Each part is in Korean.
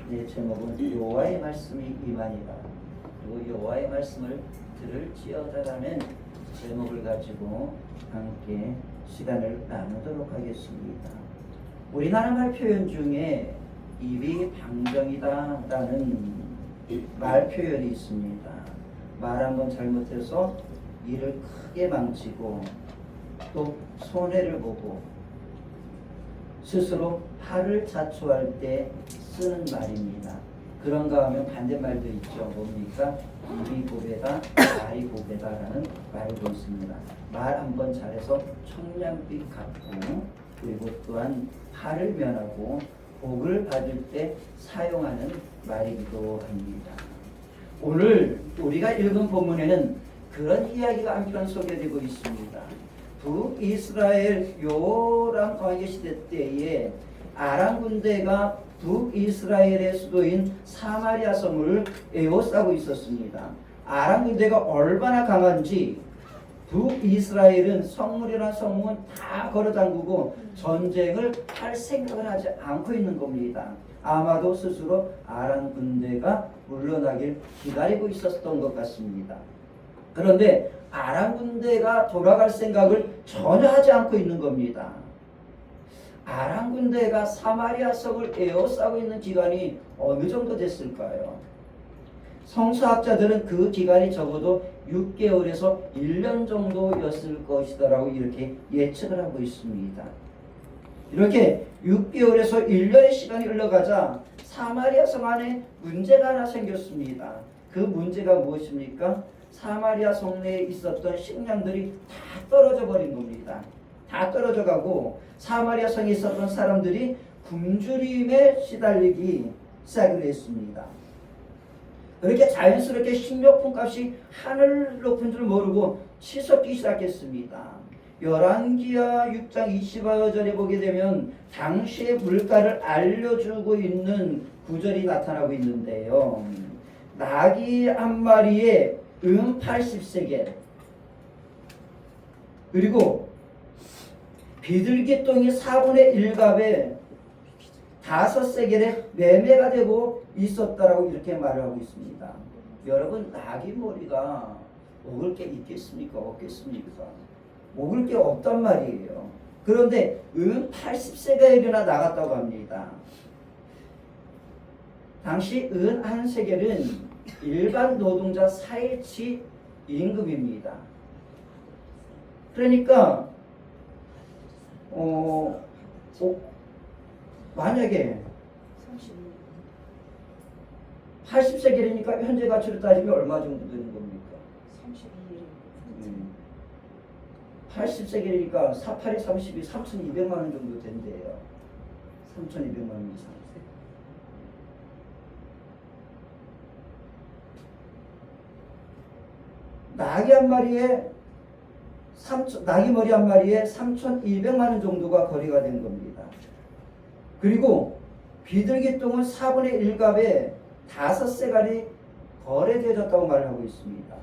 내 제목은 여호와의 말씀이 임하니라. 그리고 여호와의 말씀을 들을지어다라는 제목을 가지고 함께 시간을 나누도록 하겠습니다. 우리나라 말 표현 중에 입이 방정이다라는 말 표현이 있습니다. 말 한번 잘못해서 이를 크게 망치고 또 손해를 보고 스스로 화를 자초할 때 쓰는 말입니다. 그런가 하면 반대말도 있죠. 뭡니까? 입이 고배다, 말이 고배다라는 말도 있습니다. 말 한번 잘해서 청량빛 같고, 그리고 또한 화를 면하고 복을 받을 때 사용하는 말이기도 합니다. 오늘 우리가 읽은 본문에는 그런 이야기가 한편 소개되고 있습니다. 북이스라엘 요람 왕의 시대 때에 아람 군대가 북이스라엘의 수도인 사마리아 성을 에워싸고 있었습니다. 아람 군대가 얼마나 강한지 북이스라엘은 성문이나 성문 다 걸어담그고 전쟁을 할 생각을 하지 않고 있는 겁니다. 아마도 스스로 아람 군대가 물러나길 기다리고 있었던 것 같습니다. 그런데 아람 군대가 돌아갈 생각을 전혀 하지 않고 있는 겁니다. 아람 군대가 사마리아 성을 에워싸고 있는 기간이 어느 정도 됐을까요? 성서학자들은 그 기간이 적어도 6개월에서 1년 정도였을 것이다라고 이렇게 예측을 하고 있습니다. 이렇게 6개월에서 1년의 시간이 흘러가자 사마리아 성 안에 문제가 하나 생겼습니다. 그 문제가 무엇입니까? 사마리아 성 내에 있었던 식량들이 다 떨어져 버린 겁니다. 다 떨어져 가고 사마리아 성에 있었던 사람들이 굶주림에 시달리기 시작을 했습니다. 그렇게 자연스럽게 식료품 값이 하늘 높은 줄 모르고 치솟기 시작했습니다. 열왕기하 6장 25절에 보게 되면 당시의 물가를 알려주고 있는 구절이 나타나고 있는데요. 나귀 한 마리에 80세겔, 그리고 비둘기똥이 4분의 1갑에 5세겔에 매매가 되고 있었다라고 이렇게 말을 하고 있습니다. 여러분, 나귀 머리가 먹을 게 있겠습니까? 없겠습니까? 먹을 게 없단 말이에요. 그런데 80세겔이나 나갔다고 합니다. 당시 1세겔은 일반 노동자 4일치 임금입니다. 그러니까 만약에 80세겔이니까 현재 가치로 따지면 얼마 정도 되는 겁니까? 80세겔이니까 48에 32, 3,200만 원 정도 된대요. 3,200만 원 이상. 나귀 머리 한 마리에 3,200만 원 정도가 거래가 된 겁니다. 그리고 비둘기똥은 4분의 1갑에 5세겔이 거래되어졌다고 말을 하고 있습니다.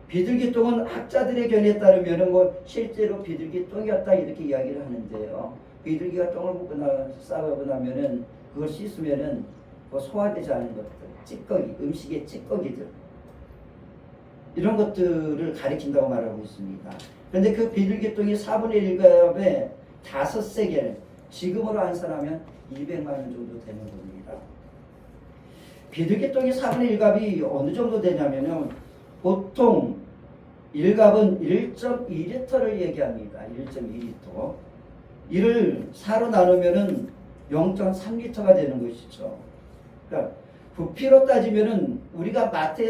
비둘기똥은 학자들의 견해에 따르면 실제로 비둘기똥이었다 이렇게 이야기를 하는데요. 비둘기가 똥을 싸고 나면은 그걸 씻으면은 소화되지 않은 것들, 찌꺼기, 음식의 찌꺼기들, 이런 것들을 가리킨다고 말하고 있습니다. 그런데 그 비둘기똥이 4분의 1갑에 5세겔, 지금으로 환산하면 200만 원 정도 되는 겁니다. 비둘기똥이 4분의 1갑이 어느 정도 되냐면요, 보통 1갑은 1.2리터를 얘기합니다. 1.2리터. 이를 4로 나누면은 0.3리터가 되는 것이죠. 그러니까 부피로 따지면은 우리가 마트에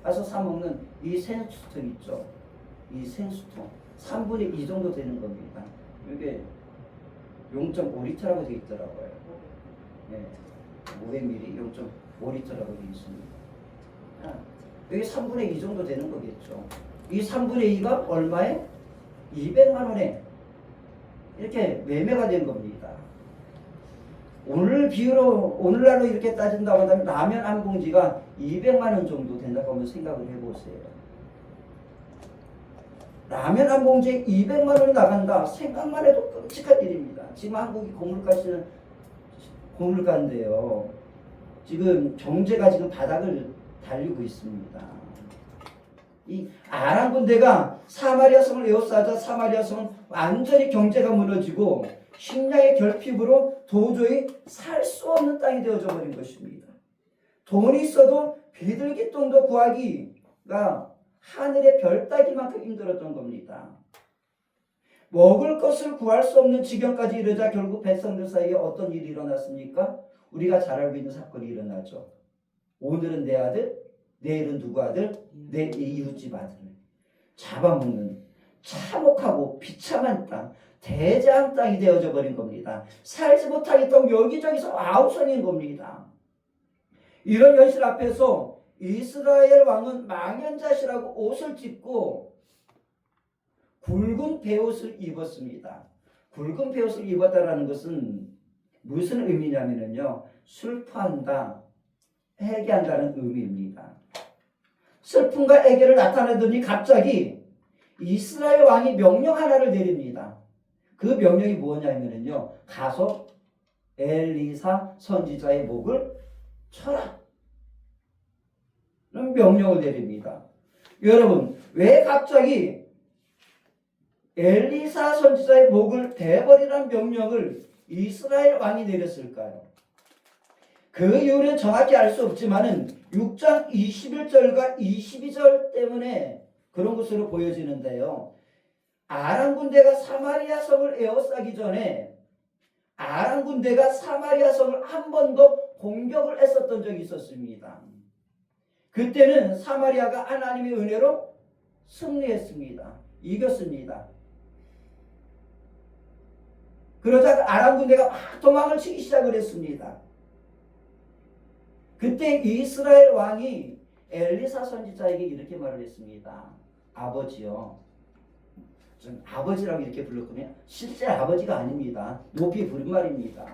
가서 사 먹는 이 생수통 있죠. 이 생수통 3분의 2 정도 되는 겁니다. 이게 0.5리터라고 되어 있더라고요. 네, 500ml 0.5리터라고 되어 있습니다. 여기 3분의 2 정도 되는 거겠죠. 이 3분의 2가 얼마에? 200만 원에 이렇게 매매가 된 겁니다. 오늘날로 이렇게 따진다고 한다면 라면 한 봉지가 200만 원 정도 된다고 한번 생각을 해보세요. 라면 한 봉지에 200만 원이 나간다. 생각만 해도 끔찍한 일입니다. 지금 한국이 고물가인데요. 지금 경제가 지금 바닥을 달리고 있습니다. 이 아람 군대가 사마리아 성을 에워싸자 사마리아 성은 완전히 경제가 무너지고 식량의 결핍으로 도저히 살 수 없는 땅이 되어져 버린 것입니다. 돈이 있어도 비둘기똥도 구하기가 하늘의 별 따기만큼 힘들었던 겁니다. 먹을 것을 구할 수 없는 지경까지 이르자 결국 백성들 사이에 어떤 일이 일어났습니까? 우리가 잘 알고 있는 사건이 일어나죠. 오늘은 내 아들, 내일은 누구 아들? 내 이웃집 아들을 잡아먹는 참혹하고 비참한 땅, 대장 땅이 되어져 버린 겁니다. 살지 못하겠다고 여기저기서 아우성인 겁니다. 이런 현실 앞에서 이스라엘 왕은 망연자실하고 옷을 찢고 굵은 베옷을 입었습니다. 굵은 베옷을 입었다라는 것은 무슨 의미냐면요, 슬퍼한다, 회개한다는 의미입니다. 슬픔과 애교를 나타내더니 갑자기 이스라엘 왕이 명령 하나를 내립니다. 그 명령이 뭐냐면요, 가서 엘리사 선지자의 목을 쳐라 라는 명령을 내립니다. 여러분, 왜 갑자기 엘리사 선지자의 목을 베버리라는 명령을 이스라엘 왕이 내렸을까요? 그 이유는 정확히 알 수 없지만은 6장 21절과 22절 때문에 그런 것으로 보여지는데요. 아람 군대가 사마리아 성을 에워싸기 전에 아람 군대가 사마리아 성을 한 번 더 공격을 했었던 적이 있었습니다. 그때는 사마리아가 하나님의 은혜로 승리했습니다. 이겼습니다. 그러자 아람 군대가 막 도망을 치기 시작을 했습니다. 그때 이스라엘 왕이 엘리사 선지자에게 이렇게 말을 했습니다. 아버지요. 전 아버지라고 이렇게 불렀거든요. 실제 아버지가 아닙니다. 높이 부른 말입니다.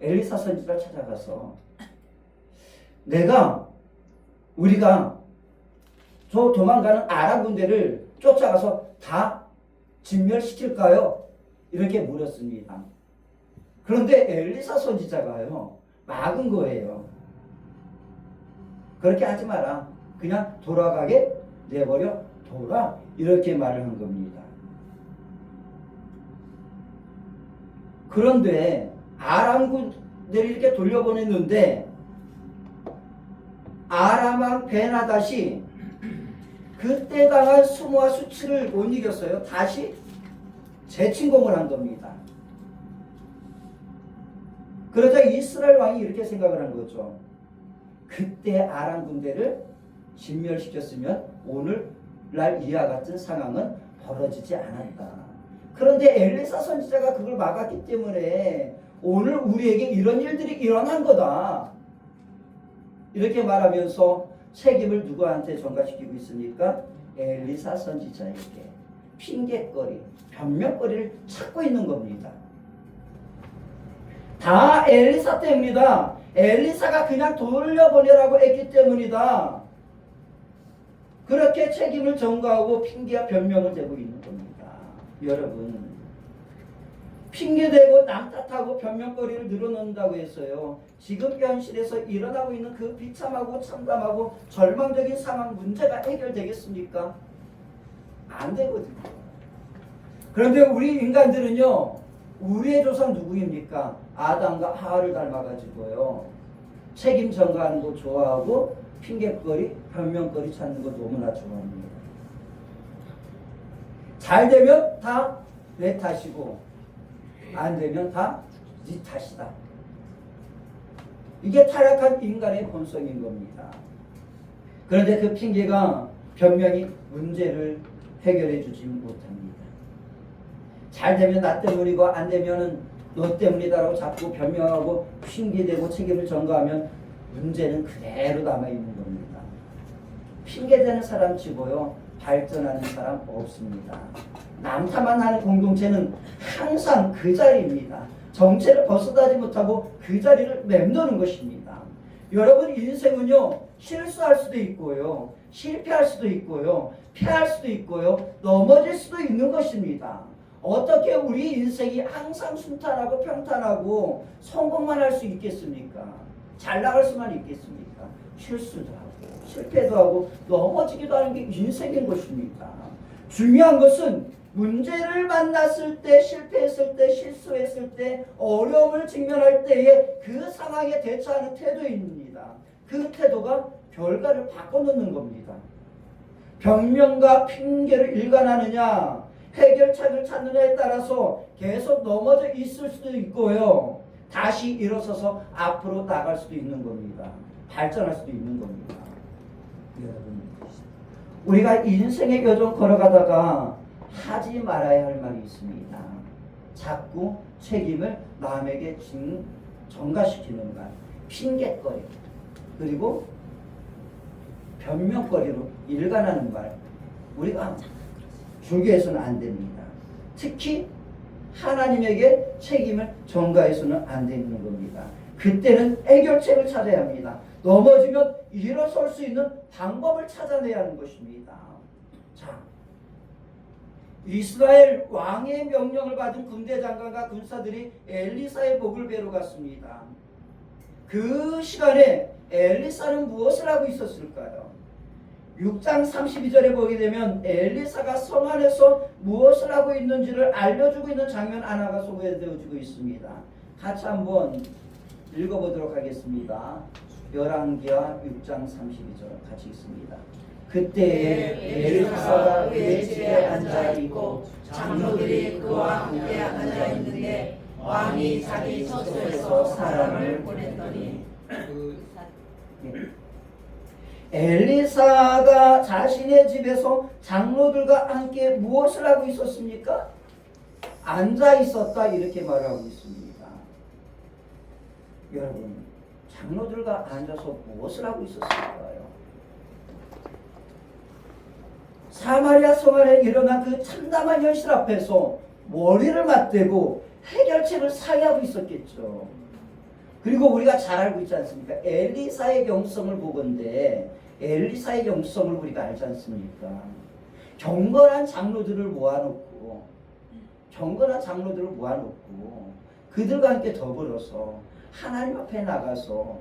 엘리사 선지자를 찾아가서 우리가 저 도망가는 아람 군대를 쫓아가서 다 진멸시킬까요? 이렇게 물었습니다. 그런데 엘리사 선지자가요, 막은 거예요. 그렇게 하지 마라. 그냥 돌아가게 내버려 둬라. 이렇게 말을 한 겁니다. 그런데 아람 군대를 이렇게 돌려보냈는데 아람 왕 베나닷이 그때 당한 수모와 수치를 못 이겼어요. 다시 재침공을 한 겁니다. 그러자 이스라엘 왕이 이렇게 생각을 한 거죠. 그때 아람 군대를 진멸시켰으면 오늘날 이와 같은 상황은 벌어지지 않았다. 그런데 엘리사 선지자가 그걸 막았기 때문에 오늘 우리에게 이런 일들이 일어난 거다. 이렇게 말하면서 책임을 누구한테 전가시키고 있습니까? 엘리사 선지자에게 핑계거리, 변명거리를 찾고 있는 겁니다. 다 엘리사 때문이다. 엘리사가 그냥 돌려보내라고 했기 때문이다. 그렇게 책임을 전가하고 핑계와 변명을 대고 있는 겁니다. 여러분, 핑계대고 남 탓하고 변명거리를 늘어놓는다고 해서요, 지금 현실에서 일어나고 있는 그 비참하고 참담하고 절망적인 상황 문제가 해결되겠습니까? 안 되거든요. 그런데 우리 인간들은요, 우리의 조상 누구입니까? 아담과 하와를 닮아가지고요, 책임 전가하는 거 좋아하고 핑계거리, 변명거리 찾는 거 너무나 좋아합니다. 잘 되면 다 내 탓이고 안 되면 다 네 탓이다. 이게 타락한 인간의 본성인 겁니다. 그런데 그 핑계가 변명이 문제를 해결해 주지 못합니다. 잘 되면 나 때문이고 안 되면은 너 때문이다라고 자꾸 변명하고 핑계대고 책임을 전가하면 문제는 그대로 남아있는 겁니다. 핑계대는 사람 치고요, 발전하는 사람 없습니다. 남탓만 하는 공동체는 항상 그 자리입니다. 정체를 벗어나지 못하고 그 자리를 맴도는 것입니다. 여러분, 인생은요, 실수할 수도 있고요, 실패할 수도 있고요, 패할 수도 있고요, 넘어질 수도 있는 것입니다. 어떻게 우리 인생이 항상 순탄하고 평탄하고 성공만 할 수 있겠습니까? 잘 나갈 수만 있겠습니까? 실수도 하고 실패도 하고 넘어지기도 하는 게 인생인 것입니다. 중요한 것은 문제를 만났을 때, 실패했을 때, 실수했을 때, 어려움을 직면할 때에 그 상황에 대처하는 태도입니다. 그 태도가 결과를 바꿔놓는 겁니다. 변명과 핑계를 일관하느냐, 해결책을 찾느냐에 따라서 계속 넘어져 있을 수도 있고요. 다시 일어서서 앞으로 나갈 수도 있는 겁니다. 발전할 수도 있는 겁니다. 여러분, 우리가 인생의 여정 걸어가다가 하지 말아야 할 말이 있습니다. 자꾸 책임을 남에게 전가시키는 말, 핑계거리, 그리고 변명거리로 일관하는 말, 우리가 주교해서는 안 됩니다. 특히 하나님에게 책임을 전가해서는 안 되는 겁니다. 그때는 해결책을 찾아야 합니다. 넘어지면 일어설 수 있는 방법을 찾아내야 하는 것입니다. 자, 이스라엘 왕의 명령을 받은 군대 장관과 군사들이 엘리사의 복을 뵈러 갔습니다. 그 시간에 엘리사는 무엇을 하고 있었을까요? 6장 32절에 보게 되면 엘리사가 성 안에서 무엇을 하고 있는지를 알려주고 있는 장면 하나가 소개되어지고 있습니다. 같이 한번 읽어보도록 하겠습니다. 열왕기하 6장 32절 같이 읽습니다. 그때 엘리사가 그의 집에 앉아 있고 장로들이 그와 함께 앉아 있는데 왕이 자기 처소에서 사람을 보냈더니 엘리사가 자신의 집에서 장로들과 함께 무엇을 하고 있었습니까? 앉아 있었다 이렇게 말하고 있습니다. 여러분, 장로들과 앉아서 무엇을 하고 있었을까요? 사마리아 성 안에 일어난 그 참담한 현실 앞에서 머리를 맞대고 해결책을 상의하고 있었겠죠. 그리고 우리가 잘 알고 있지 않습니까? 엘리사의 영성을 보건대 엘리사의 영성을 우리가 알지 않습니까? 경건한 장로들을 모아놓고 그들과 함께 더불어서 하나님 앞에 나가서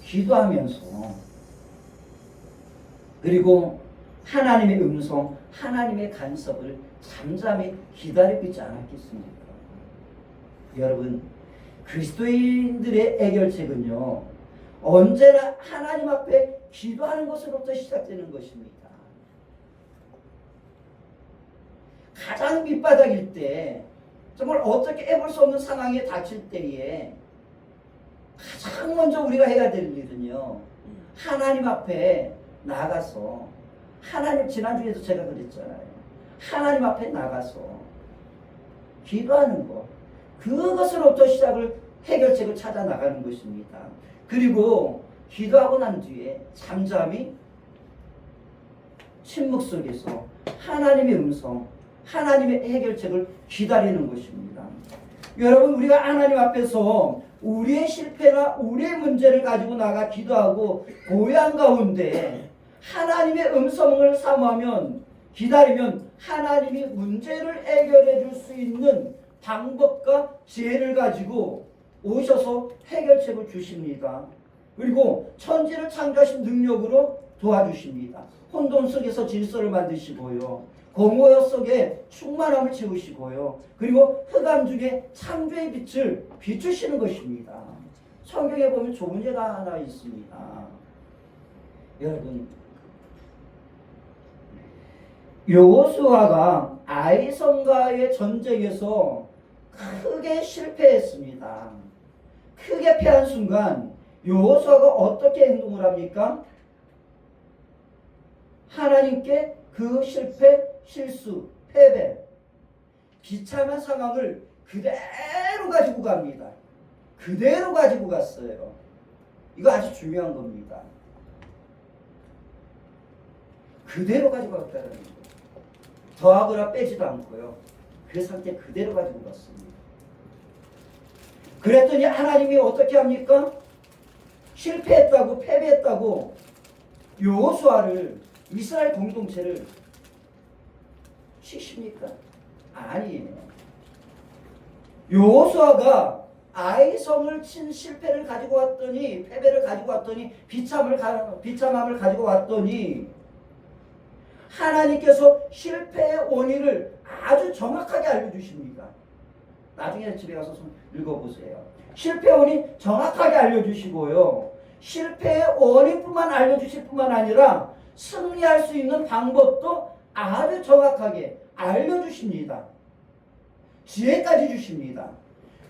기도하면서 그리고 하나님의 음성, 하나님의 간섭을 잠잠히 기다리고 있지 않았겠습니까? 여러분, 그리스도인들의 해결책은요, 언제나 하나님 앞에 기도하는 것으로부터 시작되는 것입니다. 가장 밑바닥일 때, 정말 어떻게 해볼 수 없는 상황에 닥칠 때에 가장 먼저 우리가 해야 될 일은요, 하나님 앞에 나가서, 하나님, 지난주에도 제가 그랬잖아요. 하나님 앞에 나가서 기도하는 것, 그것으로부터 해결책을 찾아 나가는 것입니다. 그리고 기도하고 난 뒤에 잠잠히 침묵 속에서 하나님의 음성, 하나님의 해결책을 기다리는 것입니다. 여러분, 우리가 하나님 앞에서 우리의 실패나 우리의 문제를 가지고 나가 기도하고 고요한 가운데 하나님의 음성을 사모하면, 기다리면 하나님이 문제를 해결해 줄 수 있는 방법과 지혜를 가지고 오셔서 해결책을 주십니다. 그리고 천지를 창조하신 능력으로 도와주십니다. 혼돈 속에서 질서를 만드시고요, 공허 속에 충만함을 채우시고요, 그리고 흑암 중에 창조의 빛을 비추시는 것입니다. 성경에 보면 좋은 예가 하나 있습니다. 여러분, 여호수아가 아이성과의 전쟁에서 크게 실패했습니다. 크게 패한 순간 여호수아가 어떻게 행동을 합니까? 하나님께 그 실패, 실수, 패배, 비참한 상황을 그대로 가지고 갑니다. 그대로 가지고 갔어요. 이거 아주 중요한 겁니다. 그대로 가지고 갔다는 거예요. 더하거나 빼지도 않고요. 그 상태 그대로 가지고 갔습니다. 그랬더니 하나님이 어떻게 합니까? 실패했다고, 패배했다고 여호수아를, 이스라엘 공동체를 치십니까? 아니에요. 여호수아가 아이성을 친 실패를 가지고 왔더니, 패배를 가지고 왔더니, 비참함을 가지고 왔더니 하나님께서 실패의 원인을 아주 정확하게 알려주십니다. 나중에 집에 가서 읽어보세요. 실패의 원인 정확하게 알려주시고요. 실패의 원인뿐만 알려주실 뿐만 아니라 승리할 수 있는 방법도 아주 정확하게 알려주십니다. 지혜까지 주십니다.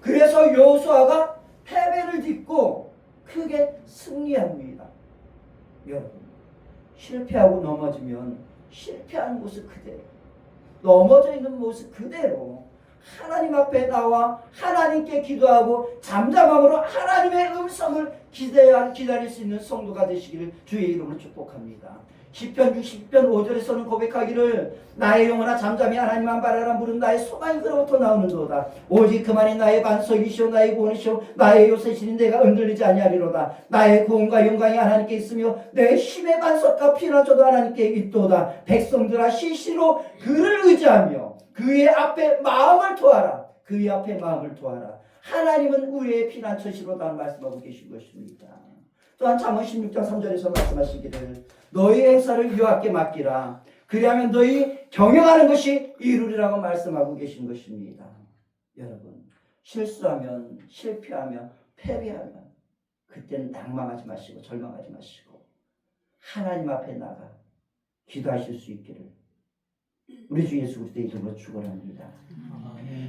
그래서 여호수아가 패배를 딛고 크게 승리합니다. 여러분, 실패하고 넘어지면 실패한 모습 그대로, 넘어져 있는 모습 그대로 하나님 앞에 나와 하나님께 기도하고 잠잠함으로 하나님의 음성을 기다릴 수 있는 성도가 되시기를 주의 이름으로 축복합니다. 시편 60편 5절에서는 고백하기를 나의 영혼아 잠잠히 하나님만 바라라. 물은 나의 소망이 그로부터 나오는도다. 오직 그만이 나의 반석이시오 나의 구원이시오 나의 요새시니 내가 흔들리지 아니하리로다. 나의 구원과 영광이 하나님께 있으며 내 힘의 반석과 피난처도 하나님께 있도다. 백성들아 시시로 그를 의지하며 그의 앞에 마음을 토하라. 그의 앞에 마음을 토하라. 하나님은 우리의 피난처시로다 말씀하고 계신 것입니다. 또한 잠언 16장 3절에서 말씀하시기를 너희의 행사를 여호와께 맡기라. 그리하면 너희 경영하는 것이 이루리라고 말씀하고 계신 것입니다. 여러분, 실수하면, 실패하면, 패배하면 그때는 낭망하지 마시고 절망하지 마시고 하나님 앞에 나가 기도하실 수 있기를 우리 주 예수 그리스도의 이름으로 축원합니다.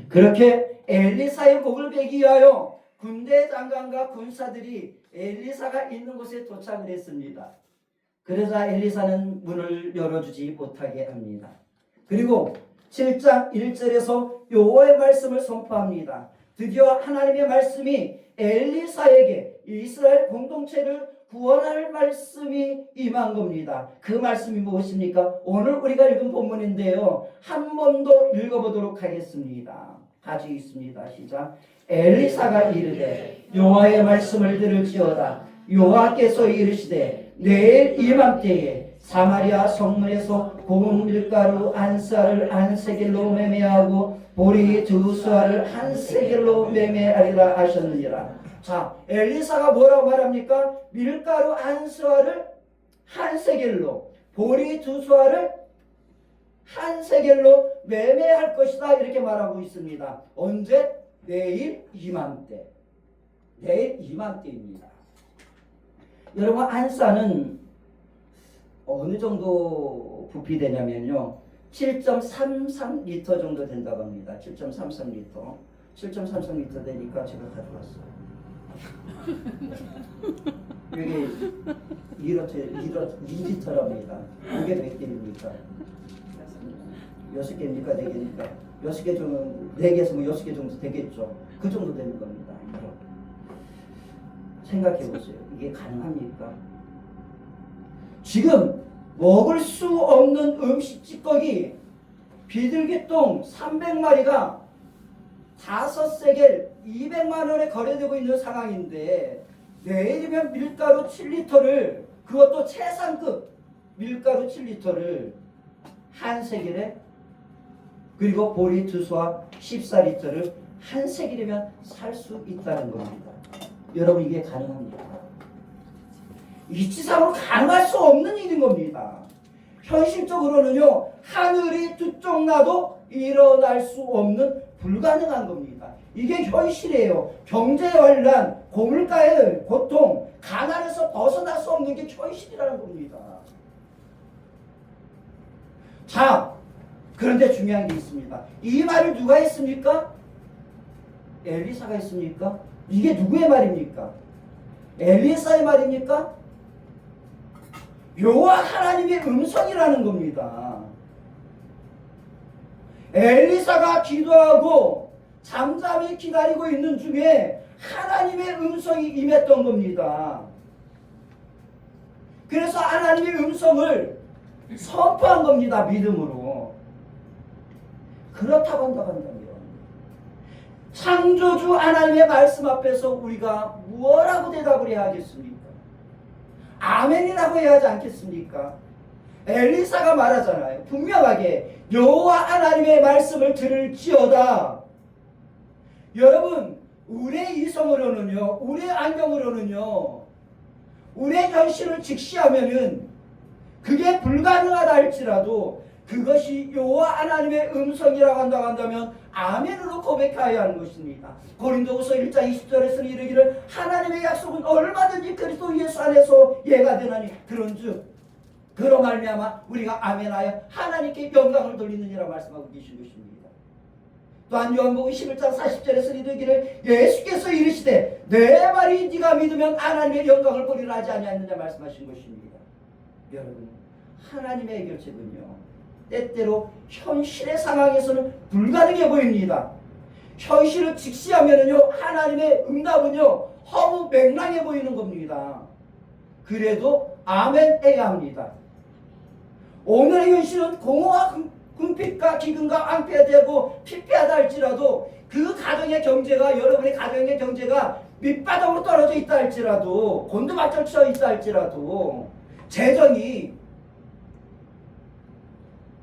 그렇게 엘리사의 목을 베기 위하여 군대 장관과 군사들이 엘리사가 있는 곳에 도착을 했습니다. 그러자 엘리사는 문을 열어주지 못하게 합니다. 그리고 7장 1절에서 여호와의 말씀을 선포합니다. 드디어 하나님의 말씀이 엘리사에게 이스라엘 공동체를 구원할 말씀이 임한 겁니다. 그 말씀이 무엇입니까? 오늘 우리가 읽은 본문인데요. 한 번 더 읽어보도록 하겠습니다. 같이 읽습니다. 시작. 엘리사가 이르되 여호와의 말씀을 들을지어다. 여호와께서 이르시되 내일 이맘때에 사마리아 성문에서 고운 밀가루 한 쌀을 한 세겔로 매매하고 보리 두 수알을 한 세겔로 매매하리라 하셨느니라. 자, 엘리사가 뭐라고 말합니까? 밀가루 한 수알을 한 세겔로, 보리 두 수알을 한 세겔로 매매할 것이다 이렇게 말하고 있습니다. 언제? 내일 이맘때. 내일 이맘때입니다. 여러분, 한 쌀은 어느 정도 부피 되냐면요 7.33리터 정도 된다고 합니다. 7.33리터 7.33리터 되니까 제가 가져왔어요. 이게 2리터랍니다. 이게 몇 개입니까? 6개입니까? 4개입니까? 6개 정도, 4개에서 뭐 6개 정도 되겠죠. 그 정도 되는 겁니다. 생각해 보세요. 이게 가능합니까? 지금 먹을 수 없는 음식 찌꺼기 비둘기똥 300마리가 5세겔 200만 원에 거래되고 있는 상황인데 내일이면 밀가루 7리터를 그것도 최상급 밀가루 7리터를 한 세겔에 그리고 보리 두 수와 14리터를 한 세겔이면 살 수 있다는 겁니다. 여러분 이게 가능합니까? 이치상으로 가능할 수 없는 일인 겁니다. 현실적으로는요 하늘이 두 쪽 나도 일어날 수 없는 불가능한 겁니다. 이게 현실이에요. 경제환란, 고물가의 고통, 가난에서 벗어날 수 없는 게 현실이라는 겁니다. 자, 그런데 중요한 게 있습니다. 이 말을 누가 했습니까? 엘리사가 했습니까? 이게 누구의 말입니까? 엘리사의 말입니까? 여호와 하나님의 음성이라는 겁니다. 엘리사가 기도하고 잠잠히 기다리고 있는 중에 하나님의 음성이 임했던 겁니다. 그래서 하나님의 음성을 선포한 겁니다. 믿음으로. 그렇다고 한다면 창조주 하나님의 말씀 앞에서 우리가 무엇라고 대답을 해야 하겠습니까? 아멘이라고 해야 하지 않겠습니까? 엘리사가 말하잖아요. 분명하게 여호와 하나님의 말씀을 들을지어다. 여러분, 우리의 이성으로는요, 우리의 안경으로는요, 우리의 현실을 직시하면은 그게 불가능하다 할지라도 그것이 여호와 하나님의 음성이라고 한다면 아멘으로 고백해야 하는 것입니다. 고린도후서 1장 20절에서는 이르기를 하나님의 약속은 얼마든지 그리스도 예수 안에서 예가 되나니 그런즉 그로 말미암아 우리가 아멘하여 하나님께 영광을 돌리느니라 말씀하고 계신 것입니다. 또한 요한복음 11장 40절에서 이르기를 예수께서 이르시되 내 말이 네가 믿으면 하나님의 영광을 보리라 하지 아니하느냐 말씀하신 것입니다. 여러분, 하나님의 해결책은요, 때때로 현실의 상황에서는 불가능해 보입니다. 현실을 직시하면요, 하나님의 응답은요, 허무맹랑해 보이는 겁니다. 그래도 아멘 해야 합니다. 오늘의 현실은 공허와 궁핍과 기근과 앙패되고 피폐하다 할지라도 그 가정의 경제가, 여러분의 가정의 경제가 밑바닥으로 떨어져 있다 할지라도, 곤두박질 쳐 있다 할지라도, 재정이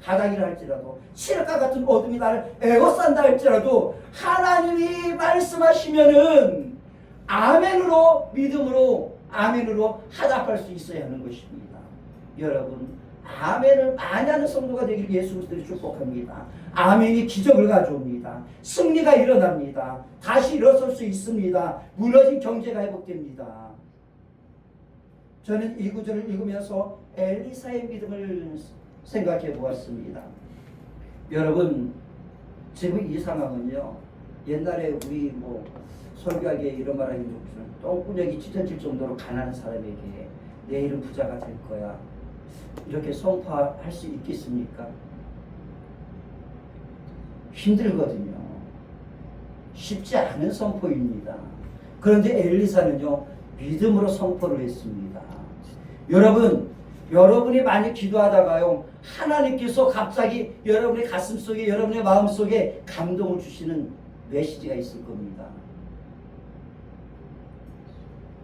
바닥이라 할지라도, 칠흑과 같은 어둠이 나를 에워싼다 할지라도 하나님이 말씀하시면은 아멘으로, 믿음으로, 아멘으로 하답할 수 있어야 하는 것입니다. 여러분, 아멘을 많이 하는 성도가 되길 예수 그리스도를 축복합니다. 아멘이 기적을 가져옵니다. 승리가 일어납니다. 다시 일어설 수 있습니다. 무너진 경제가 회복됩니다. 저는 이 구절을 읽으면서 엘리사의 믿음을 생각해 보았습니다. 여러분, 지금 이 상황은요, 옛날에 우리 설교하기에 이런 말 하긴 좋지만 똥구녕이 찢어질 정도로 가난한 사람에게 내일은 부자가 될 거야, 이렇게 선포할 수 있겠습니까? 힘들거든요. 쉽지 않은 선포입니다. 그런데 엘리사는요, 믿음으로 선포를 했습니다. 여러분이 많이 기도하다가요, 하나님께서 갑자기 여러분의 가슴 속에, 여러분의 마음 속에 감동을 주시는 메시지가 있을 겁니다.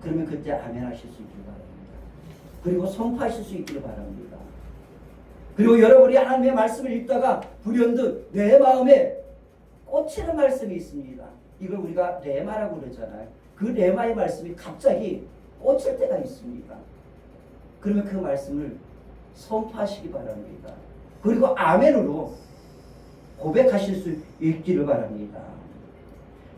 그러면 그때 아멘 하실 수 있기를 바랍니다. 그리고 선포하실 수 있기를 바랍니다. 그리고 여러분이 하나님의 말씀을 읽다가 불현듯 내 마음에 꽂히는 말씀이 있습니다. 이걸 우리가 레마라고 그러잖아요. 그 레마의 말씀이 갑자기 꽂힐 때가 있습니다. 그러면 그 말씀을 선포하시기 바랍니다. 그리고 아멘으로 고백하실 수 있기를 바랍니다.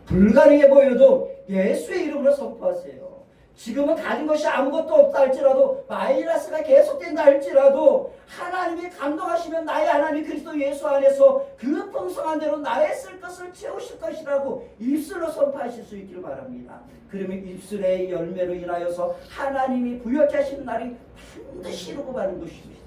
불가능해 보여도 예수의 이름으로 선포하세요. 지금은 가진 것이 아무것도 없다 할지라도, 마이너스가 계속된다 할지라도 하나님이 감동하시면 나의 하나님 그리스도 예수 안에서 그 풍성한 대로 나의 쓸 것을 채우실 것이라고 입술로 선포하실 수 있기를 바랍니다. 그러면 입술의 열매로 인하여서 하나님이 부여케 하시는 날이 반드시 이루고 마는 것입니다.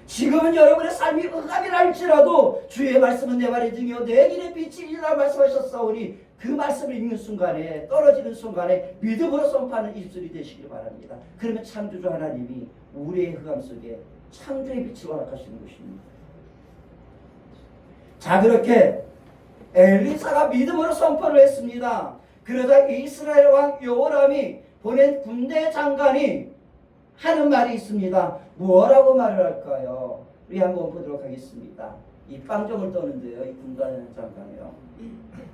지금은 여러분의 삶이 억압이라 할지라도 주의 말씀은 내 말의 등이요 내 길의 빛이라 말씀하셨사오니, 그 말씀을 읽는 순간에, 떨어지는 순간에 믿음으로 선포하는 입술이 되시길 바랍니다. 그러면 창조주 하나님이 우리의 흑암 속에 창조의 빛을 허락하시는 것입니다. 자, 그렇게 엘리사가 믿음으로 선포를 했습니다. 그러자 이스라엘 왕 여호람이 보낸 군대 장관이 하는 말이 있습니다. 뭐라고 말을 할까요? 우리 한번 보도록 하겠습니다. 이 빵정을 떠는데요, 이 군대 장관이요.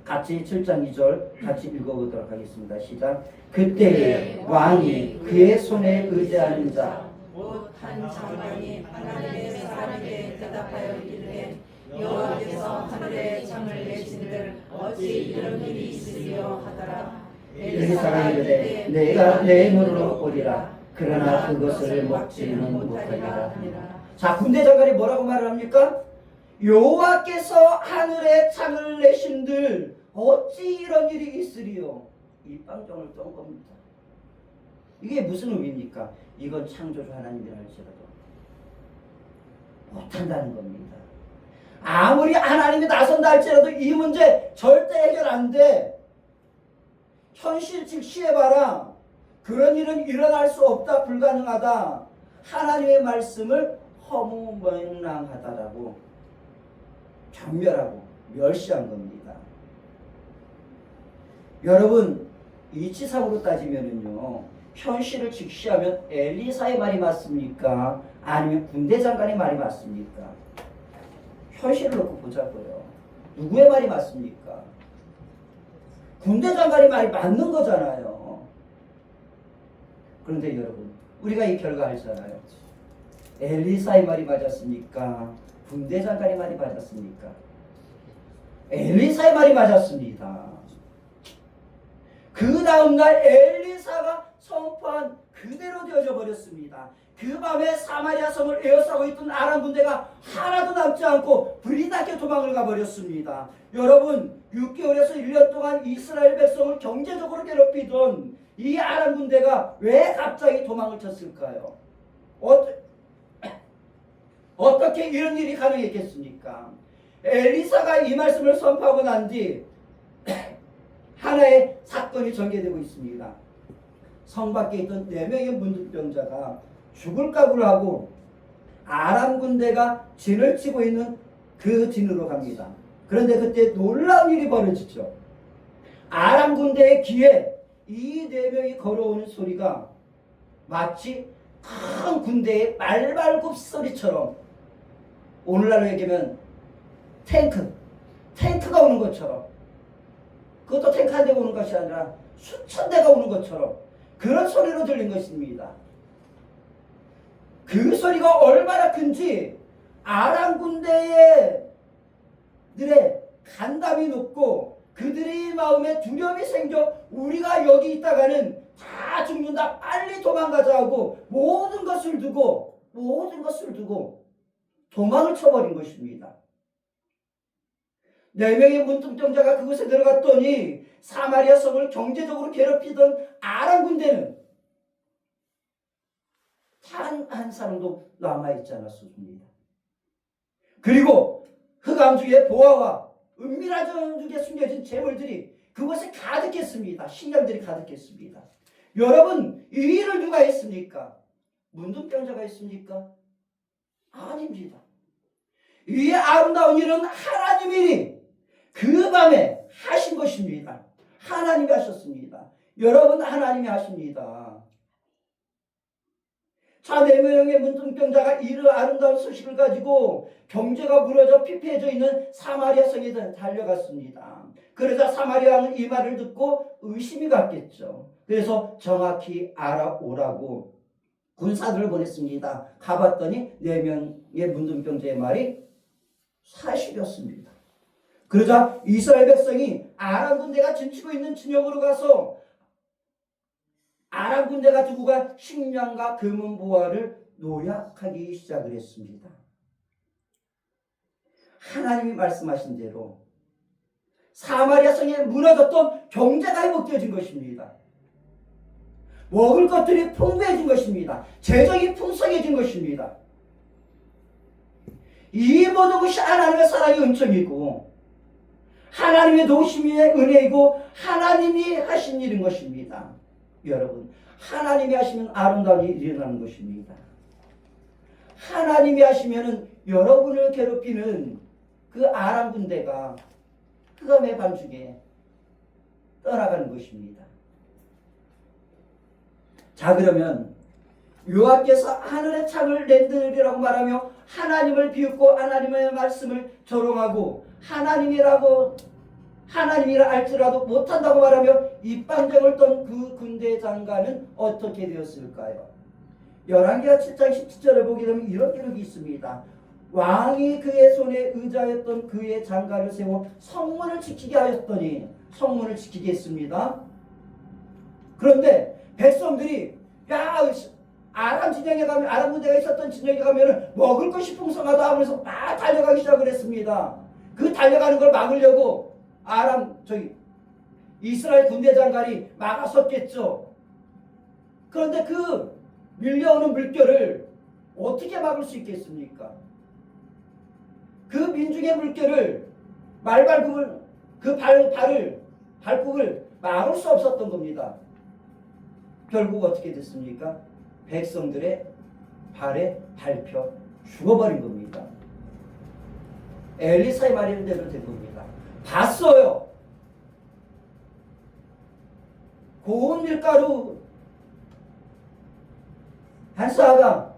같이 7장 2절 같이 읽어보도록 하겠습니다. 시작. 그때 왕이 그의 손에 의지하는 자 곧 한 장관이 하나님의 사람에게 대답하여 이르되 여호와께서 하늘에 창을 내신들 어찌 이런 일이 있으리요 하더라. 엘리사가 이르되 내가 내 눈으로 보리라. 그러나 그것을 먹지는 못하리라. 자, 군대 장관이 뭐라고 말을 합니까? 여호와께서 하늘에 창을 내신들 어찌 이런 일이 있으리요. 이 빵정을 떤 겁니다. 이게 무슨 의미입니까? 이건 창조주 하나님이라 할지라도 못한다는 겁니다. 아무리 하나님이 나선다 할지라도 이 문제 절대 해결 안 돼. 현실 직시해봐라. 그런 일은 일어날 수 없다, 불가능하다. 하나님의 말씀을 허무맹랑하다라고 경멸하고 멸시한 겁니다. 여러분, 이치상으로 따지면은요, 현실을 직시하면 엘리사의 말이 맞습니까? 아니면 군대 장관의 말이 맞습니까? 현실을 놓고 보자고요. 누구의 말이 맞습니까? 군대 장관이 말이 맞는 거잖아요. 그런데 여러분, 우리가 이 결과 알잖아요. 엘리사의 말이 맞았습니까? 군대 장관의 말이 맞았습니까? 엘리사의 말이 맞았습니다. 그 다음날 엘리사가 선포한 그대로 되어져 버렸습니다. 그 밤에 사마리아 성을 에워싸고 있던 아람 군대가 하나도 남지 않고 불이 나게 도망을 가버렸습니다. 여러분, 6개월에서 1년 동안 이스라엘 백성을 경제적으로 괴롭히던 이 아람 군대가 왜 갑자기 도망을 쳤을까요? 어떻게 이런 일이 가능했겠습니까? 엘리사가 이 말씀을 선포하고 난 뒤 하나의 사건이 전개되고 있습니다. 성 밖에 있던 4명의 문둥병자가 죽을 각오를 하고 아람 군대가 진을 치고 있는 그 진으로 갑니다. 그런데 그때 놀라운 일이 벌어지죠. 아람 군대의 귀에 이 4명이 걸어오는 소리가 마치 큰 군대의 말발굽 소리처럼, 오늘날로 얘기하면 탱크가 오는 것처럼, 그것도 탱크 한 대가 오는 것이 아니라 수천 대가 오는 것처럼 그런 소리로 들린 것입니다. 그 소리가 얼마나 큰지 아람 군대의 간담이 높고 그들의 마음에 두려움이 생겨 우리가 여기 있다가는 다 죽는다, 빨리 도망가자 하고 모든 것을 두고 도망을 쳐버린 것입니다. 4명의 문둥병자가 그곳에 들어갔더니 사마리아 성을 경제적으로 괴롭히던 아람 군대는 단 한 사람도 남아있지 않았습니다. 그리고 흑암중의 보화와 은밀한 중에 숨겨진 재물들이 그곳에 가득했습니다. 식량들이 가득했습니다. 여러분, 이 일을 누가 했습니까? 문둥병자가 했습니까? 아닙니다. 이 아름다운 일은 하나님이 그 밤에 하신 것입니다. 하나님이 하셨습니다. 여러분, 하나님이 하십니다. 자, 4명의 문둥병자가 이를 아름다운 소식을 가지고 경제가 무너져 피폐해져 있는 사마리아 성에 달려갔습니다. 그러자 사마리아 왕은 이 말을 듣고 의심이 갔겠죠. 그래서 정확히 알아오라고 군사들을 보냈습니다. 가봤더니 4명의 문둥병자의 말이 사실이었습니다. 그러자 이스라엘 백성이 아람 군대가 진치고 있는 진영으로 가서 아람 군대가 두고 간 식량과 금은 보화를 노략하기 시작을 했습니다. 하나님이 말씀하신 대로 사마리아 성에 무너졌던 경제가 회복되어진 것입니다. 먹을 것들이 풍부해진 것입니다. 재정이 풍성해진 것입니다. 이 모든 것이 하나님의 사랑의 은총이고 하나님의 도우심의 은혜이고 하나님이 하신 일인 것입니다. 여러분, 하나님이 하시면 아름다운 일이 일어나는 것입니다. 하나님이 하시면 여러분을 괴롭히는 그 아람 군대가 흑암의 밤중에 떠나가는 것입니다. 자, 그러면 여호와께서 하늘의 창을 낸들이라고 말하며 하나님을 비웃고 하나님의 말씀을 조롱하고 하나님이라 알지라도 못한다고 말하며 입방정을 떤 그 군대 장관은 어떻게 되었을까요? 열왕기하 7장 17절을 보게 되면 이런 기록이 있습니다. 왕이 그의 손에 의자였던 그의 장관을 세워 성문을 지키게 하였더니, 성문을 지키게 했습니다. 그런데 백성들이 아람 진영에 가면, 아람 군대가 있었던 진영에 가면 먹을 것이 풍성하다 하면서 막 달려가기 시작을 했습니다. 그 달려가는 걸 막으려고 이스라엘 군대 장관이 막아섰겠죠. 그런데 그 밀려오는 물결을 어떻게 막을 수 있겠습니까? 그 민중의 물결을 말발굽을 발굽을 막을 수 없었던 겁니다. 결국 어떻게 됐습니까? 백성들의 발에 밟혀 죽어버린 겁니다. 엘리사의 말대로 된 겁니다. 봤어요. 고운 밀가루 한 사가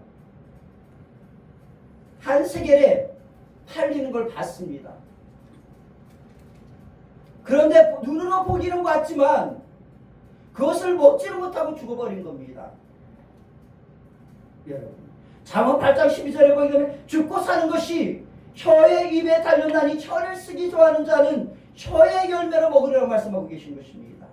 한 세겔에 팔리는 걸 봤습니다. 그런데 눈으로 보기는 봤지만 그것을 먹지는 못하고 죽어버린 겁니다. 여러분, 잠언 8장 12절에 보게 되면 죽고 사는 것이 혀의 입에 달렸나니 혀를 쓰기 좋아하는 자는 혀의 열매로 먹으리라고 말씀하고 계신 것입니다.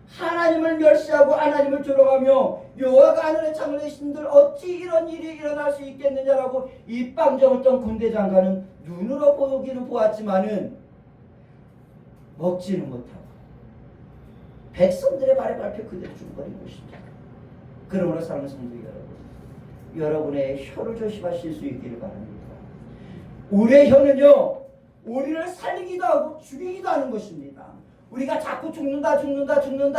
하나님을 멸시하고 하나님을 조롱하며 여호와가 하늘에 창을 내신들 어찌 이런 일이 일어날 수 있겠느냐라고 입방정을 떤 군대 장관은 눈으로 보기는 보았지만은 먹지는 못하고 백성들의 발에 밟혀 그대로 죽어버린 것입니다. 그러므로 사랑하는 성도 여러분, 여러분의 혀를 조심하실 수 있기를 바랍니다. 우리의 혀는요, 우리를 살리기도 하고 죽이기도 하는 것입니다. 우리가 자꾸 죽는다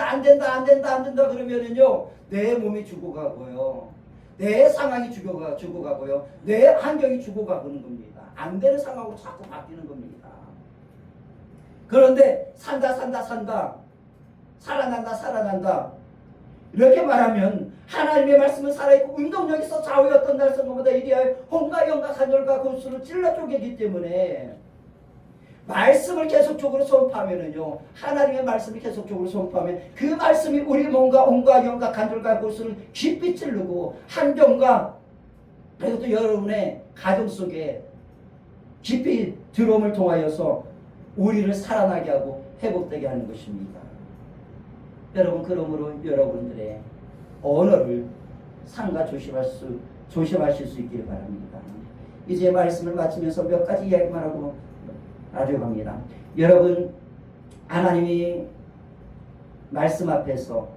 안 된다 그러면은요, 내 몸이 죽어가고요, 내 상황이 죽어가고요, 내 환경이 죽어가는 겁니다. 안 되는 상황으로 자꾸 바뀌는 겁니다. 그런데 산다 살아난다 이렇게 말하면 하나님의 말씀은 살아있고 운동력이 있어 좌우의 어떤 날성보다 이리하여 홍과 영과 간절과 골수를 찔러 쪼개기 때문에 말씀을 계속적으로 선포하면은요, 하나님의 말씀을 계속적으로 선포하면 그 말씀이 우리 몸과 홍과 영과 간절과 골수를 깊이 찌르고 환경과 그리고 또 여러분의 가정 속에 깊이 들어옴을 통하여서 우리를 살아나게 하고 회복되게 하는 것입니다. 여러분, 그러므로 여러분들의 언어를 삼가 조심하실 수 있기를 바랍니다. 이제 말씀을 마치면서 몇 가지 이야기만 하고 가져갑니다. 여러분, 하나님이 말씀 앞에서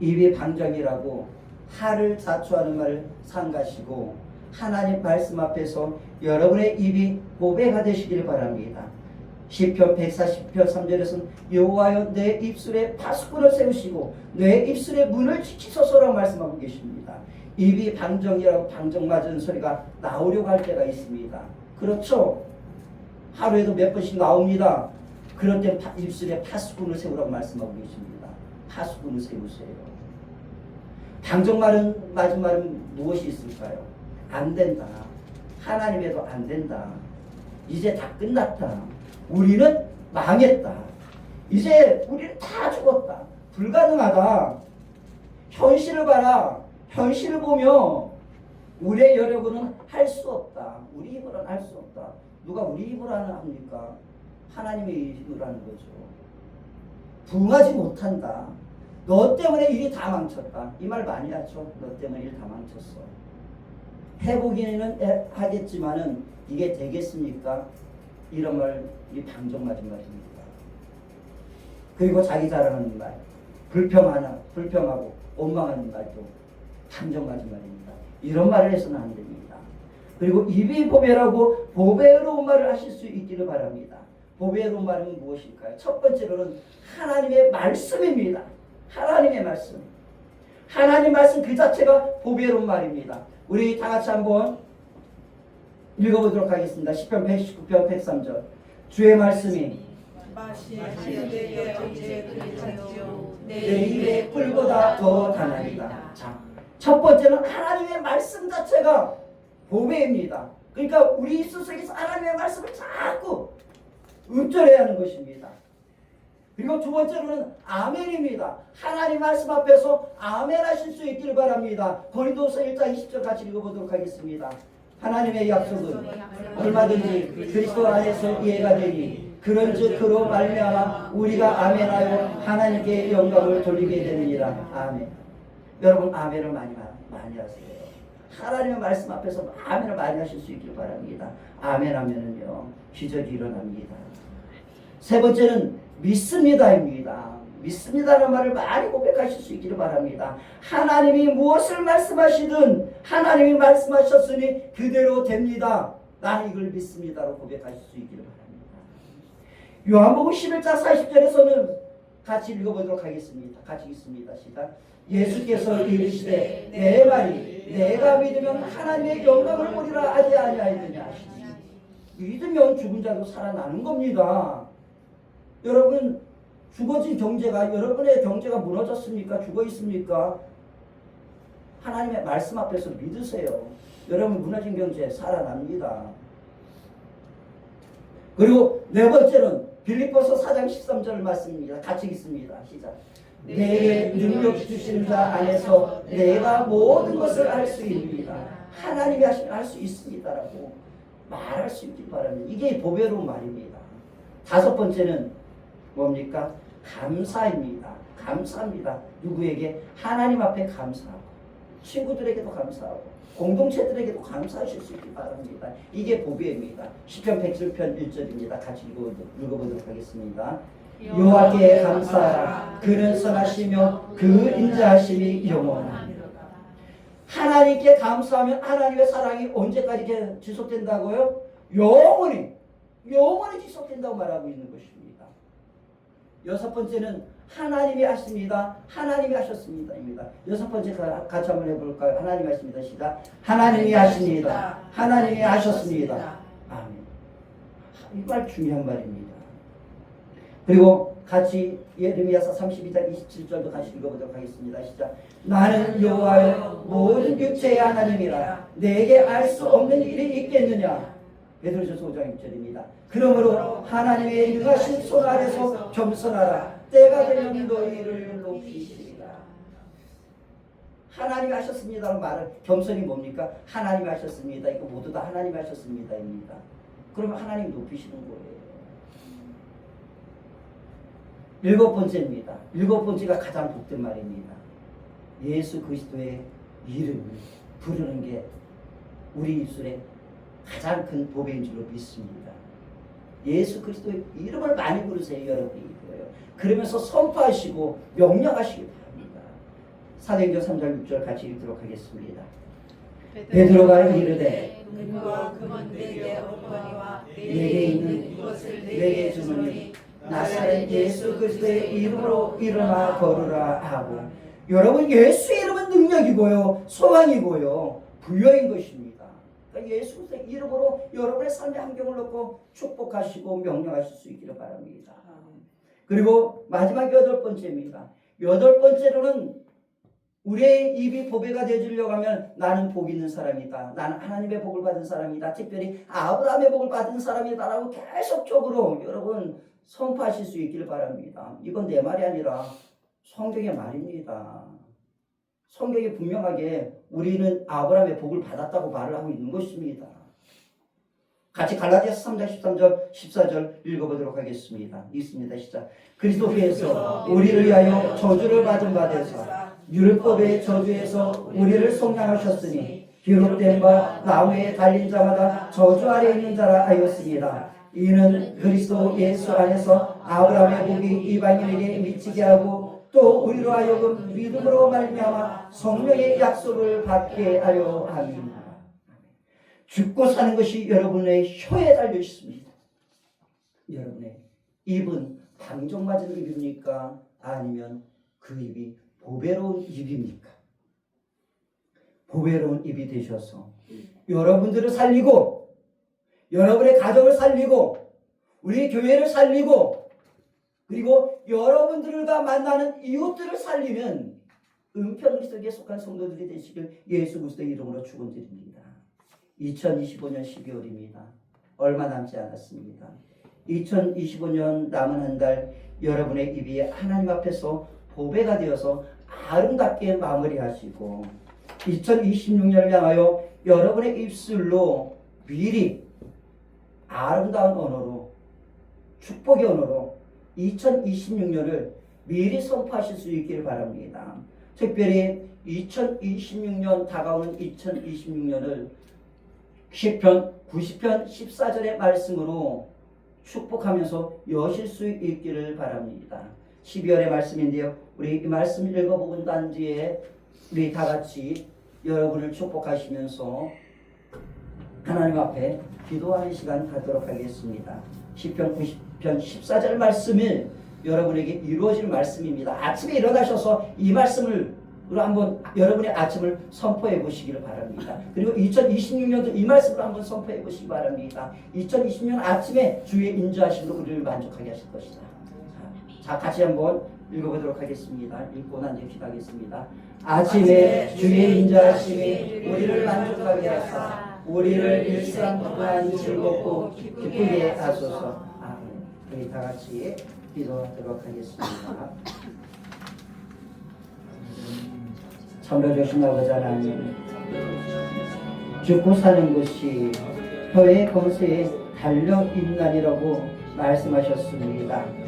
입이 방정이라고 하를 자초하는 말을 삼가시고 하나님 말씀 앞에서 여러분의 입이 보배가 되시기를 바랍니다. 시편 140편 3절에서는 여호와여 내 입술에 파수꾼을 세우시고 내 입술에 문을 지키소서라고 말씀하고 계십니다. 입이 방정이라고 방정 맞은 소리가 나오려고 할 때가 있습니다. 그렇죠? 하루에도 몇 번씩 나옵니다. 그럴 때 입술에 파수꾼을 세우라고 말씀하고 계십니다. 파수꾼을 세우세요. 방정 맞은 말은 무엇이 있을까요? 안 된다. 하나님에도 안 된다. 이제 다 끝났다. 우리는 망했다. 이제 우리는 다 죽었다. 불가능하다. 현실을 봐라. 현실을 보며 우리의 여력은 할 수 없다. 우리 힘으로는 할 수 없다. 누가 우리 힘으로 합니까? 하나님의 힘으로 하는 거죠. 부응하지 못한다. 너 때문에 일이 다 망쳤다. 이 말 많이 하죠. 너 때문에 일 다 망쳤어. 해보기는 하겠지만은 이게 되겠습니까? 이런 말이 방정 맞은 말입니다. 그리고 자기 자랑하는 말, 불평하고 원망하는 말도 방정 맞은 말입니다. 이런 말을 해서는 안 됩니다. 그리고 입이 보배라고 보배로운 말을 하실 수 있기를 바랍니다. 보배로운 말은 무엇일까요? 첫 번째로는 하나님의 말씀입니다. 하나님의 말씀. 하나님 말씀 그 자체가 보배로운 말입니다. 우리 다 같이 한번 읽어보도록 하겠습니다. 시편 119편 103절. 주의 말씀이 내 입에 꿀보다 더 단하리다. 자, 첫 번째는 하나님의 말씀 자체가 보배입니다. 그러니까 우리 스스로에서 하나님의 말씀을 자꾸 읊조려야 하는 것입니다. 그리고 두 번째로는 아멘입니다. 하나님 말씀 앞에서 아멘 하실 수 있기를 바랍니다. 고린도서 1장 20절 같이 읽어보도록 하겠습니다. 하나님의 약속은 얼마든지 그리스도 안에서 이해가 되니 그런즉 그로 말미암아 우리가 아멘하여 하나님께 영광을 돌리게 되느니라. 아멘. 여러분, 아멘을 많이 하세요. 하나님의 말씀 앞에서 아멘을 많이 하실 수 있기를 바랍니다. 아멘 하면은요, 기적이 일어납니다. 세 번째는 믿습니다입니다. 믿습니다라는 말을 많이 고백하실 수 있기를 바랍니다. 하나님이 무엇을 말씀하시든 하나님이 말씀하셨으니 그대로 됩니다. 나는 이걸 믿습니다로 고백하실 수 있기를 바랍니다. 요한복음 11장 40절에서는 같이 읽어보도록 하겠습니다. 같이 읽습니다. 시작. 예수께서 이르시되 내 말이 내가 믿으면 하나님의 영광을 보리라 하지 아니하였느냐 하시니, 믿으면 죽은 자도 살아나는 겁니다. 여러분, 죽어진 경제가, 여러분의 경제가 무너졌습니까? 죽어 있습니까? 하나님의 말씀 앞에서 믿으세요. 여러분, 무너진 경제 살아납니다. 그리고 네 번째는 빌립보서 4장 13절 말씀입니다. 같이 읽습니다. 시작. 내게 능력 주시는 자 안에서 내가 모든 것을 할 수 있습니다. 하나님이 하시면 할 수 있습니다라고 말할 수 있길 바랍니다. 이게 보배로운 말입니다. 다섯 번째는 뭡니까? 감사입니다. 감사합니다. 누구에게? 하나님 앞에 감사하고, 친구들에게도 감사하고, 공동체들에게도 감사하실 수 있길 바랍니다. 이게 보배입니다. 시편 107편 1절입니다. 같이 읽어보도록 하겠습니다. 여호와께 감사하라. 그는 선하시며 그 인자하심이 영원하니라. 하나님께 감사하면 하나님의 사랑이 언제까지 지속된다고요? 영원히 지속된다고 말하고 있는 것입니다. 여섯 번째는 하나님이 하십니다. 하나님이 하셨습니다입니다. 여섯 번째 같이 한번 해볼까요? 하나님이 하십니다. 시작. 하나님이 하십니다. 하나님이 하셨습니다. 아멘. 이 말 중요한 말입니다. 그리고 같이 예레미야서 32장 27절도 같이 읽어보도록 하겠습니다. 시작. 나는 여호와여 모든 육체의 하나님이라. 내게 알 수 없는 일이 있겠느냐. 베드로전서 5장 6절입니다. 그러므로 하나님의 능하신 손 아래서 겸손하라. 때가 되면 너희를 높이시리라. 하나님이 하셨습니다라는 말은 겸손이 뭡니까? 하나님이 하셨습니다. 이거 모두 다 하나님이 하셨습니다입니다. 그러면 하나님 높이시는 거예요. 일곱 번째입니다. 일곱 번째가 가장 복된 말입니다. 예수 그리스도의 이름을 부르는 게 우리 입술에 가장 큰 보배인 줄로 믿습니다. 예수 그리스도의 이름을 많이 부르세요, 여러분이. 그러면서 선포하시고 명령하시기 바랍니다. 사도행전 3장 6절 같이 읽도록 하겠습니다. 베드로가 이르되 은과 금은 내게 없거니와 내게 있는 이것을 내게 주노니 나사렛 예수 그리스도의 이름으로 일어나 걸으라 하고. 여러분, 예수의 이름은 능력이고요, 소망이고요, 부여인 것입니다. 그러니까 예수 그리스도의 이름으로 여러분의 삶의 환경을 놓고 축복하시고 명령하실 수 있기를 바랍니다. 그리고 마지막 여덟 번째입니다. 여덟 번째로는 우리의 입이 보배가 되어주려고 하면 나는 복 있는 사람이다. 나는 하나님의 복을 받은 사람이다. 특별히 아브라함의 복을 받은 사람이다라고 계속적으로 여러분 선포하실 수 있기를 바랍니다. 이건 내 말이 아니라 성경의 말입니다. 성경이 분명하게 우리는 아브라함의 복을 받았다고 말을 하고 있는 것입니다. 같이 갈라디아서 3장 13절 14절 읽어보도록 하겠습니다. 읽습니다. 시작. 그리스도께서 우리를 위하여 저주를 받은 바 되사 율법의 저주에서 우리를 속량하셨으니 기록된 바 나무에 달린 자마다 저주 아래 있는 자라 하였습니다. 이는 그리스도 예수 안에서 아브라함의 복이 이방인에게 미치게 하고 또 우리로 하여금 믿음으로 말미암아 성령의 약속을 받게 하려 함이니라. 죽고 사는 것이 여러분의 혀에 달려 있습니다. 여러분의 입은 방종맞은 입입니까? 아니면 그 입이 보배로운 입입니까? 보배로운 입이 되셔서 여러분들을 살리고 여러분의 가정을 살리고 우리 교회를 살리고 그리고 여러분들과 만나는 이웃들을 살리면 은평 그리스도에 속한 성도들이 되시길 예수 그리스도의 이름으로 축원드립니다. 2025년 12월입니다. 얼마 남지 않았습니다. 2025년 남은 한 달 여러분의 입이 하나님 앞에서 보배가 되어서 아름답게 마무리하시고 2026년을 향하여 여러분의 입술로 미리 아름다운 언어로 축복의 언어로 2026년을 미리 선포하실 수 있기를 바랍니다. 특별히 2026년 다가오는 2026년을 시편 90편 14절의 말씀으로 축복하면서 여실 수 있기를 바랍니다. 12월의 말씀인데요. 우리 이 말씀 읽어보고 난 뒤에 우리 다 같이 여러분을 축복하시면서 하나님 앞에 기도하는 시간 갖도록 하겠습니다. 시편 90편 14절 말씀이 여러분에게 이루어질 말씀입니다. 아침에 일어나셔서 이 말씀을 한번 여러분의 아침을 선포해 보시기를 바랍니다. 그리고 2026년도 이 말씀을 한번 선포해 보시기 바랍니다. 2020년 아침에 주의 인자하심으로 우리를 만족하게 하실 것이다. 자, 같이 한번 읽어보도록 하겠습니다. 읽고 난 뒤에 기도하겠습니다. 아침에 주의 인자하심이 우리를 만족하게 하사 우리를 일상 동안 즐겁고 기쁘게 하소서. 아멘. 우리 다 같이 기도하도록 하겠습니다. 참으로 주신 아버지 하나님, 죽고 사는 것이 혀의 검새에 달려있나니라고 말씀하셨습니다.